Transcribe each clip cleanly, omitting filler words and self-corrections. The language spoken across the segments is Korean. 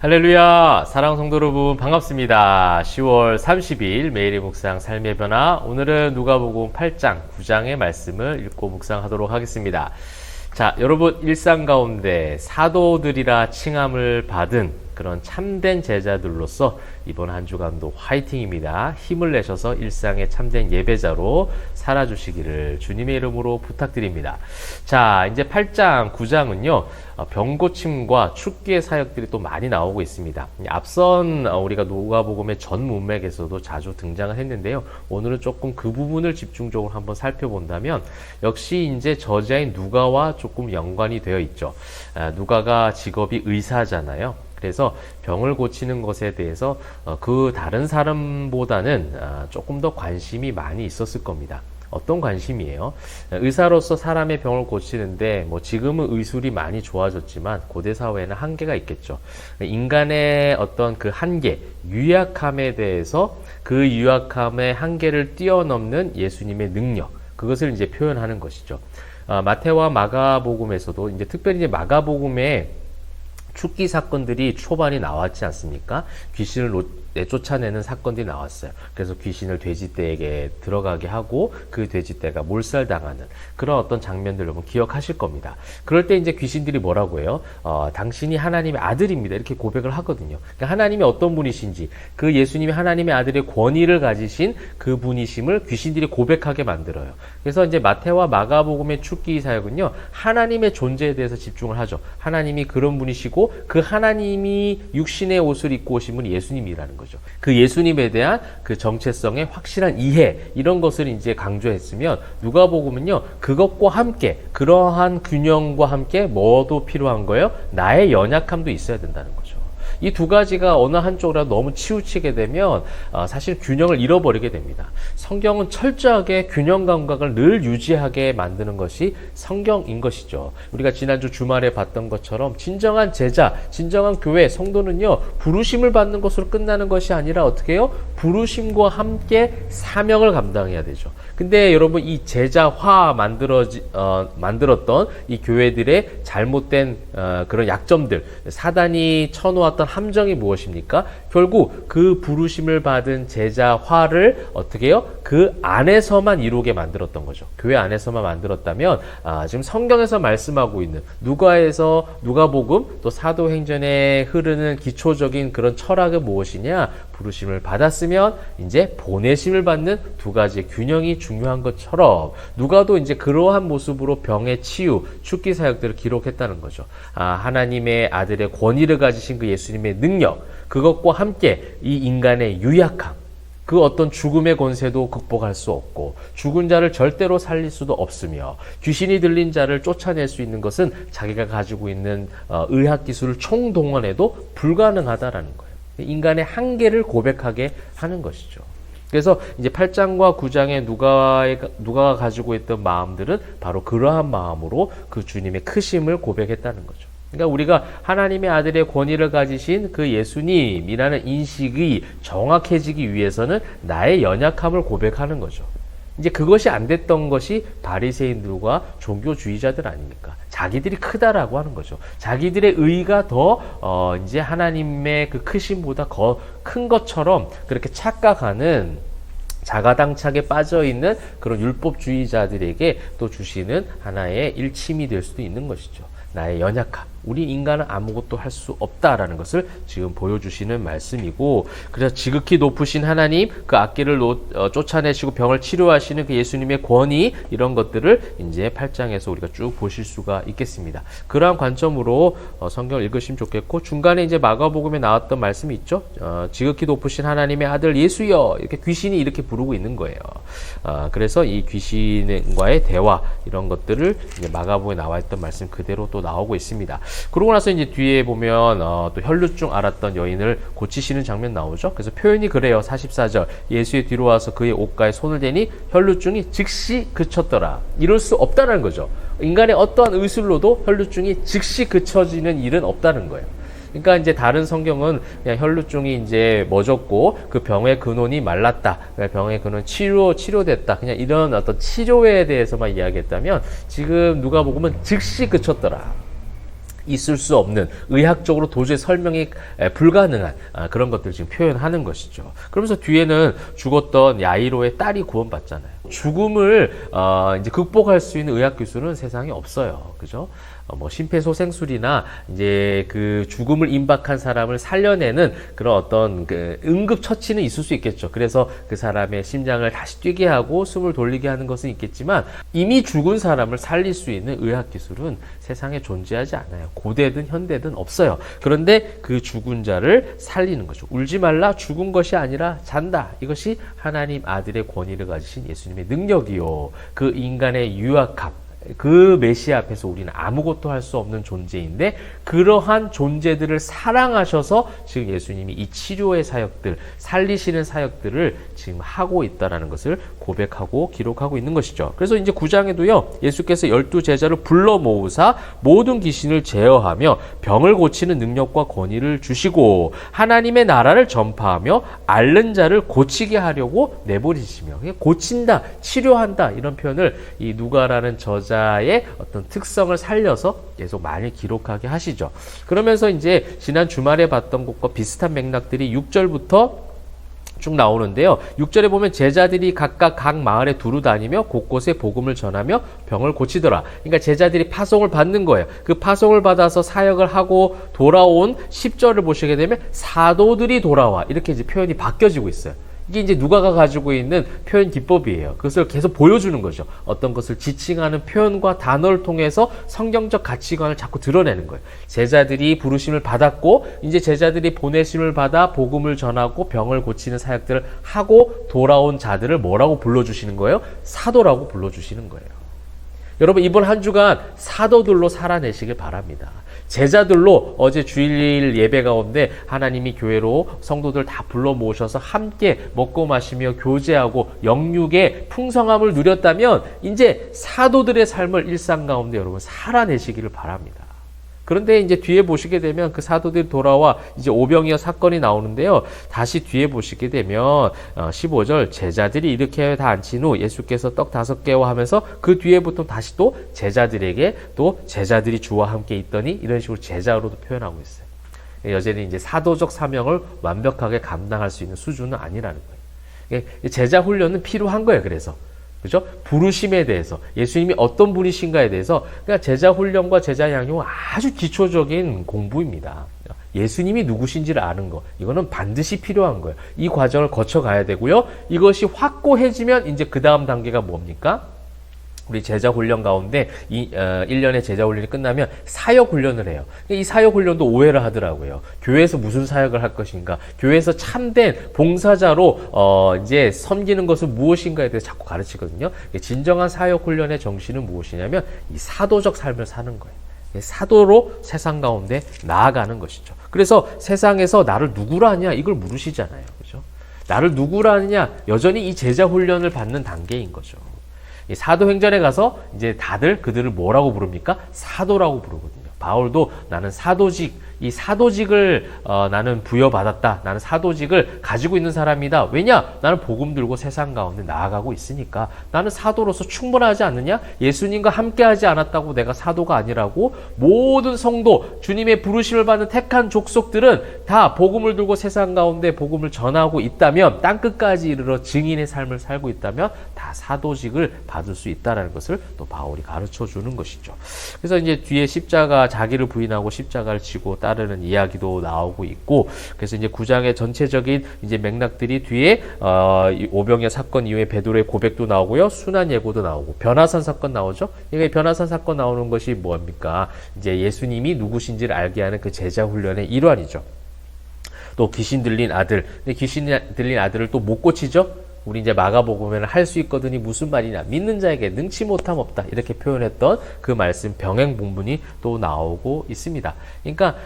할렐루야! 사랑 성도 여러분 반갑습니다. 10월 30일 매일의 묵상 삶의 변화, 오늘은 누가복음 8장 9장의 말씀을 읽고 묵상하도록 하겠습니다. 자, 여러분, 일상 가운데 사도들이라 칭함을 받은 그런 참된 제자들로서 이번 한 주간도 화이팅입니다. 힘을 내셔서 일상의 참된 예배자로 살아주시기를 주님의 이름으로 부탁드립니다. 자, 이제 8장, 9장은요, 병고침과 축기의 사역들이 또 많이 나오고 있습니다. 앞선 우리가 누가복음의 전 문맥에서도 자주 등장을 했는데요. 오늘은 조금 그 부분을 집중적으로 한번 살펴본다면 역시 이제 저자인 누가와 조금 연관이 되어 있죠. 누가가 직업이 의사잖아요. 그래서 병을 고치는 것에 대해서 그 다른 사람보다는 조금 더 관심이 많이 있었을 겁니다. 어떤 관심이에요? 의사로서 사람의 병을 고치는데 지금은 의술이 많이 좋아졌지만 고대 사회에는 한계가 있겠죠. 인간의 어떤 그 한계, 유약함에 대해서 그 유약함의 한계를 뛰어넘는 예수님의 능력, 그것을 이제 표현하는 것이죠. 마태와 마가복음에서도 이제 특별히 이제 마가복음에 축기 사건들이 초반에 나왔지 않습니까? 귀신을 쫓아내는 사건들이 나왔어요. 그래서 귀신을 돼지떼에게 들어가게 하고 그 돼지떼가 몰살당하는 그런 어떤 장면들 여러분 기억하실 겁니다. 그럴 때 이제 귀신들이 뭐라고 해요? 당신이 하나님의 아들입니다. 이렇게 고백을 하거든요. 그러니까 하나님이 어떤 분이신지, 그 예수님이 하나님의 아들의 권위를 가지신 그 분이심을 귀신들이 고백하게 만들어요. 그래서 이제 마태와 마가복음의 축기 사역은요, 하나님의 존재에 대해서 집중을 하죠. 하나님이 그런 분이시고 그 하나님이 육신의 옷을 입고 오신 분이 예수님이라는 거죠. 그 예수님에 대한 그 정체성의 확실한 이해, 이런 것을 이제 강조했으면 누가복음은요, 그것과 함께 그러한 균형과 함께 뭐도 필요한 거예요? 나의 연약함도 있어야 된다는 거죠. 이 두 가지가 어느 한쪽으로 너무 치우치게 되면 사실 균형을 잃어버리게 됩니다. 성경은 철저하게 균형 감각을 늘 유지하게 만드는 것이 성경인 것이죠. 우리가 지난주 주말에 봤던 것처럼 진정한 제자, 진정한 교회, 성도는요, 부르심을 받는 것으로 끝나는 것이 아니라 어떻게 해요? 부르심과 함께 사명을 감당해야 되죠. 근데 여러분, 이 제자화 만들었던 이 교회들의 잘못된 그런 약점들, 사단이 쳐놓았던 함정이 무엇입니까? 결국 그 부르심을 받은 제자화를 어떻게 해요? 그 안에서만 이루게 만들었던 거죠. 교회 안에서만 만들었다면 지금 성경에서 말씀하고 있는 누가복음 또 사도행전에 흐르는 기초적인 그런 철학은 무엇이냐? 부르심을 받았으면 이제 보내심을 받는 두 가지의 균형이 중요한 것처럼 누가도 이제 그러한 모습으로 병의 치유, 축기 사역들을 기록했다는 거죠. 하나님의 아들의 권위를 가지신 그 예수님의 능력, 그것과 함께 이 인간의 유약함, 그 어떤 죽음의 권세도 극복할 수 없고 죽은 자를 절대로 살릴 수도 없으며 귀신이 들린 자를 쫓아낼 수 있는 것은 자기가 가지고 있는 의학 기술을 총동원해도 불가능하다라는 거예요. 인간의 한계를 고백하게 하는 것이죠. 그래서 이제 8장과 9장의 누가가 가지고 있던 마음들은 바로 그러한 마음으로 그 주님의 크심을 고백했다는 거죠. 그러니까 우리가 하나님의 아들의 권위를 가지신 그 예수님이라는 인식이 정확해지기 위해서는 나의 연약함을 고백하는 거죠. 이제 그것이 안 됐던 것이 바리새인들과 종교주의자들 아닙니까? 자기들이 크다라고 하는 거죠. 자기들의 의가 더 이제 하나님의 그 크심보다 더 큰 것처럼 그렇게 착각하는, 자가당착에 빠져있는 그런 율법주의자들에게 또 주시는 하나의 일침이 될 수도 있는 것이죠. 나의 연약함. 우리 인간은 아무것도 할 수 없다라는 것을 지금 보여주시는 말씀이고, 그래서 지극히 높으신 하나님, 그 악기를 쫓아내시고 병을 치료하시는 그 예수님의 권위, 이런 것들을 이제 8장에서 우리가 쭉 보실 수가 있겠습니다. 그러한 관점으로 성경을 읽으시면 좋겠고, 중간에 이제 마가복음에 나왔던 말씀이 있죠. 지극히 높으신 하나님의 아들 예수여, 이렇게 귀신이 이렇게 부르고 있는 거예요. 그래서 이 귀신과의 대화, 이런 것들을 이제 마가복음에 나와 있던 말씀 그대로 또 나오고 있습니다. 그러고 나서 이제 뒤에 보면 또 혈루증 앓았던 여인을 고치시는 장면 나오죠. 그래서 표현이 그래요. 44절, 예수의 뒤로 와서 그의 옷가에 손을 대니 혈루증이 즉시 그쳤더라. 이럴 수 없다는 거죠. 인간의 어떠한 의술로도 혈루증이 즉시 그쳐지는 일은 없다는 거예요. 그러니까 이제 다른 성경은 그냥 혈루증이 이제 멎었고 그 병의 근원이 말랐다. 병의 근원 치료됐다. 그냥 이런 어떤 치료에 대해서만 이야기했다면 지금 누가복음은 즉시 그쳤더라. 있을 수 없는, 의학적으로 도저히 설명이 불가능한 그런 것들을 지금 표현하는 것이죠. 그러면서 뒤에는 죽었던 야이로의 딸이 구원받잖아요. 죽음을 이제 극복할 수 있는 의학 기술은 세상에 없어요. 그죠? 뭐 심폐소생술이나 이제 그 죽음을 임박한 사람을 살려내는 그런 어떤 그 응급 처치는 있을 수 있겠죠. 그래서 그 사람의 심장을 다시 뛰게 하고 숨을 돌리게 하는 것은 있겠지만 이미 죽은 사람을 살릴 수 있는 의학 기술은 세상에 존재하지 않아요. 고대든 현대든 없어요. 그런데 그 죽은 자를 살리는 거죠. 울지 말라, 죽은 것이 아니라 잔다. 이것이 하나님 아들의 권위를 가지신 예수님의 능력이요. 그 인간의 유약함, 그 메시아 앞에서 우리는 아무것도 할 수 없는 존재인데, 그러한 존재들을 사랑하셔서 지금 예수님이 이 치료의 사역들, 살리시는 사역들을 지금 하고 있다는 것을 고백하고 기록하고 있는 것이죠. 그래서 이제 9장에도요, 예수께서 12제자를 불러 모으사 모든 귀신을 제어하며 병을 고치는 능력과 권위를 주시고 하나님의 나라를 전파하며 앓는 자를 고치게 하려고 내버리시며, 고친다, 치료한다, 이런 표현을 이 누가라는 저자의 어떤 특성을 살려서 계속 많이 기록하게 하시죠. 그러면서 이제 지난 주말에 봤던 것과 비슷한 맥락들이 6절부터 쭉 나오는데요. 6절에 보면 제자들이 각각 각 마을에 두루 다니며 곳곳에 복음을 전하며 병을 고치더라. 그러니까 제자들이 파송을 받는 거예요. 그 파송을 받아서 사역을 하고 돌아온 10절을 보시게 되면 사도들이 돌아와, 이렇게 이제 표현이 바뀌어지고 있어요. 이게 이제 누가가 가지고 있는 표현 기법이에요. 그것을 계속 보여주는 거죠. 어떤 것을 지칭하는 표현과 단어를 통해서 성경적 가치관을 자꾸 드러내는 거예요. 제자들이 부르심을 받았고, 이제 제자들이 보내심을 받아 복음을 전하고 병을 고치는 사역들을 하고 돌아온 자들을 뭐라고 불러주시는 거예요? 사도라고 불러주시는 거예요. 여러분, 이번 한 주간 사도들로 살아내시길 바랍니다. 제자들로 어제 주일 예배 가운데 하나님이 교회로 성도들 다 불러 모으셔서 함께 먹고 마시며 교제하고 영육의 풍성함을 누렸다면 이제 사도들의 삶을 일상 가운데 여러분 살아내시기를 바랍니다. 그런데 이제 뒤에 보시게 되면 그 사도들이 돌아와 이제 오병이어 사건이 나오는데요. 다시 뒤에 보시게 되면 15절 제자들이 이렇게 다 앉힌 후 예수께서 떡 5개와 하면서 그 뒤에부터 다시 또 제자들에게 또 제자들이 주와 함께 있더니, 이런 식으로 제자로도 표현하고 있어요. 여전히 이제 사도적 사명을 완벽하게 감당할 수 있는 수준은 아니라는 거예요. 제자 훈련은 필요한 거예요. 그래서. 그죠? 부르심에 대해서, 예수님이 어떤 분이신가에 대해서, 그러니까 제자 훈련과 제자 양육은 아주 기초적인 공부입니다. 예수님이 누구신지를 아는 거, 이거는 반드시 필요한 거예요. 이 과정을 거쳐가야 되고요. 이것이 확고해지면 이제 그 다음 단계가 뭡니까? 우리 제자 훈련 가운데 1년의 제자 훈련이 끝나면 사역 훈련을 해요. 이 사역 훈련도 오해를 하더라고요. 교회에서 무슨 사역을 할 것인가? 교회에서 참된 봉사자로 이제 섬기는 것은 무엇인가에 대해서 자꾸 가르치거든요. 진정한 사역 훈련의 정신은 무엇이냐면 이 사도적 삶을 사는 거예요. 사도로 세상 가운데 나아가는 것이죠. 그래서 세상에서 나를 누구라 하냐, 이걸 물으시잖아요. 그죠? 나를 누구라 하느냐, 여전히 이 제자 훈련을 받는 단계인 거죠. 이 사도행전에 가서 이제 다들 그들을 뭐라고 부릅니까? 사도라고 부르거든요. 바울도 나는 사도직, 이 사도직을 나는 부여받았다. 나는 사도직을 가지고 있는 사람이다. 왜냐? 나는 복음 들고 세상 가운데 나아가고 있으니까. 나는 사도로서 충분하지 않느냐? 예수님과 함께하지 않았다고 내가 사도가 아니라고? 모든 성도, 주님의 부르심을 받는 택한 족속들은 다 복음을 들고 세상 가운데 복음을 전하고 있다면, 땅끝까지 이르러 증인의 삶을 살고 있다면 다 사도직을 받을 수 있다는 것을 또 바울이 가르쳐 주는 것이죠. 그래서 이제 뒤에 십자가, 자기를 부인하고 십자가를 지고 따르는 이야기도 나오고 있고, 그래서 이제 9장의 전체적인 이제 맥락들이 뒤에 오병이어 사건 이후에 베드로의 고백도 나오고요, 순환 예고도 나오고, 변화산 사건 나오죠. 그러니까 변화산 사건 나오는 것이 뭡니까? 이제 예수님이 누구신지를 알게 하는 그 제자 훈련의 일환이죠. 또 귀신 들린 아들, 근데 귀신 들린 아들을 또 못 고치죠. 우리 이제 마가복음에는 할 수 있거든이 무슨 말이냐, 믿는 자에게 능치 못함 없다, 이렇게 표현했던 그 말씀 병행 본문이 또 나오고 있습니다. 그러니까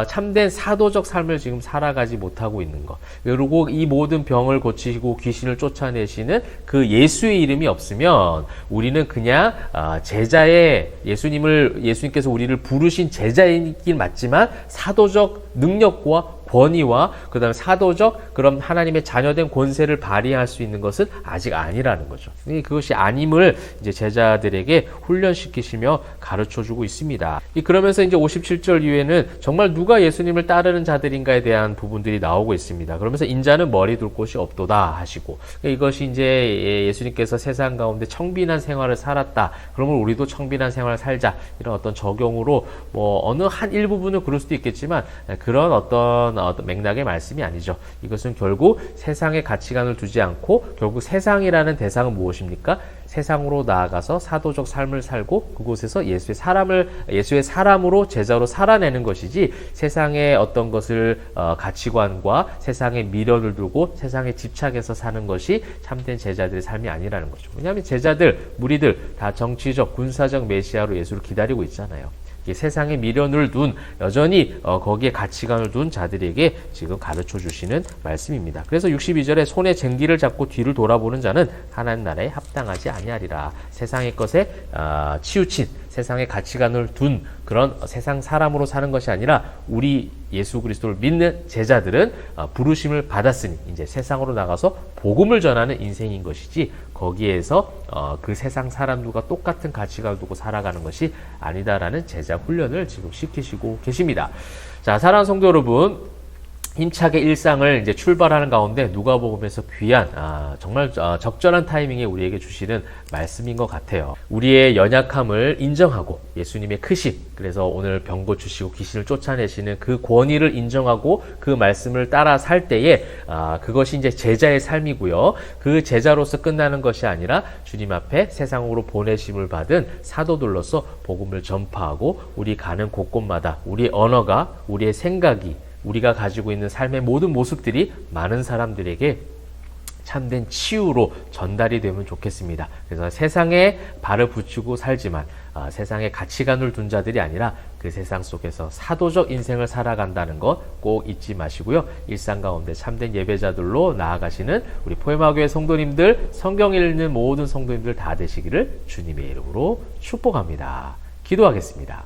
참된 사도적 삶을 지금 살아가지 못하고 있는 것, 그리고 이 모든 병을 고치시고 귀신을 쫓아내시는 그 예수의 이름이 없으면 우리는 그냥 제자의, 예수님께서 우리를 부르신 제자이긴 맞지만 사도적 능력과 권위와 그다음에 사도적 그런 하나님의 자녀된 권세를 발휘할 수 있는 것은 아직 아니라는 거죠. 그것이 아님을 이제 제자들에게 훈련시키시며 가르쳐주고 있습니다. 그러면서 이제 57절 이후에는 정말 누가 예수님을 따르는 자들인가에 대한 부분들이 나오고 있습니다. 그러면서 인자는 머리 둘 곳이 없도다 하시고, 이것이 이제 예수님께서 세상 가운데 청빈한 생활을 살았다. 그러면 우리도 청빈한 생활을 살자. 이런 어떤 적용으로 뭐 어느 한 일부분은 그럴 수도 있겠지만 그런 어떤 맥락의 말씀이 아니죠. 이것은 결국 세상의 가치관을 두지 않고 결국 세상이라는 대상은 무엇입니까? 세상으로 나아가서 사도적 삶을 살고 그곳에서 예수의 사람으로 제자로 살아내는 것이지, 세상의 어떤 것을 가치관과 세상의 미련을 두고 세상에 집착해서 사는 것이 참된 제자들의 삶이 아니라는 거죠. 왜냐하면 제자들, 무리들 다 정치적, 군사적 메시아로 예수를 기다리고 있잖아요. 세상의 미련을 둔, 여전히 거기에 가치관을 둔 자들에게 지금 가르쳐 주시는 말씀입니다. 그래서 62절에 손에 쟁기를 잡고 뒤를 돌아보는 자는 하나님 나라에 합당하지 아니하리라. 세상의 것에 치우친, 세상의 가치관을 둔 그런 세상 사람으로 사는 것이 아니라 우리 예수 그리스도를 믿는 제자들은 부르심을 받았으니 이제 세상으로 나가서 복음을 전하는 인생인 것이지, 거기에서 그 세상 사람들과 똑같은 가치관을 두고 살아가는 것이 아니다라는 제자 훈련을 지금 시키시고 계십니다. 자, 사랑하는 성도 여러분, 힘차게 일상을 이제 출발하는 가운데 누가복음에서 귀한 정말 적절한 타이밍에 우리에게 주시는 말씀인 것 같아요. 우리의 연약함을 인정하고 예수님의 크심, 그래서 오늘 병 고치시고 귀신을 쫓아내시는 그 권위를 인정하고 그 말씀을 따라 살 때에 그것이 이제 제자의 삶이고요. 그 제자로서 끝나는 것이 아니라 주님 앞에 세상으로 보내심을 받은 사도들로서 복음을 전파하고 우리 가는 곳곳마다 우리의 언어가, 우리의 생각이, 우리가 가지고 있는 삶의 모든 모습들이 많은 사람들에게 참된 치유로 전달이 되면 좋겠습니다. 그래서 세상에 발을 붙이고 살지만 세상에 가치관을 둔 자들이 아니라 그 세상 속에서 사도적 인생을 살아간다는 것 꼭 잊지 마시고요. 일상 가운데 참된 예배자들로 나아가시는 우리 포에마교회 성도님들, 성경 읽는 모든 성도님들 다 되시기를 주님의 이름으로 축복합니다. 기도하겠습니다.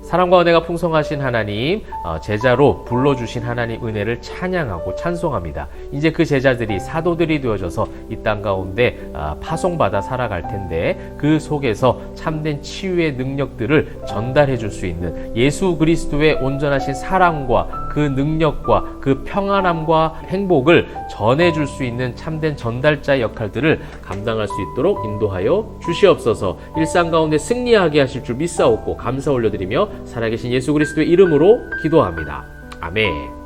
사랑과 은혜가 풍성하신 하나님, 제자로 불러주신 하나님 은혜를 찬양하고 찬송합니다. 이제 그 제자들이 사도들이 되어져서 이 땅 가운데 파송받아 살아갈 텐데, 그 속에서 참된 치유의 능력들을 전달해 줄 수 있는 예수 그리스도의 온전하신 사랑과 그 능력과 그 평안함과 행복을 전해줄 수 있는 참된 전달자의 역할들을 감당할 수 있도록 인도하여 주시옵소서. 일상 가운데 승리하게 하실 줄 믿사옵고 감사 올려드리며 살아계신 예수 그리스도의 이름으로 기도합니다. 아멘.